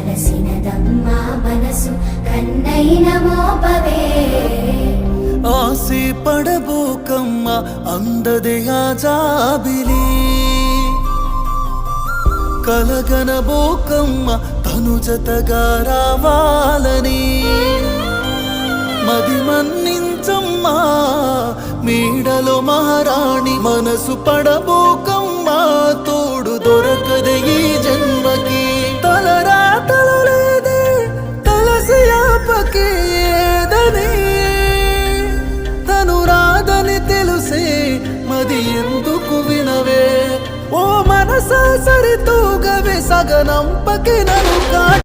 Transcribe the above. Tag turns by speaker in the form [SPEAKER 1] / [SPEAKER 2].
[SPEAKER 1] అలసినదమ్మా మనసు కన్నైన మోపవే
[SPEAKER 2] ఆసి పడబోకమ్మ అందదే ఆ జాబిలి కలగనబోకమ్మ తను జతగా రావాలని మది మన్నించమ్మా మీడలో మహారాణి మనసు పడబోకమ్మ తోడు దొరకదే ఈ జన్మకి తలరాతలు లేదే తలసి ఆపకే ఏదని తను రాదని తెలుసే మది ఎందుకు వినవే ఓ మనసా సరితూగవే సగనంపకి నన్ను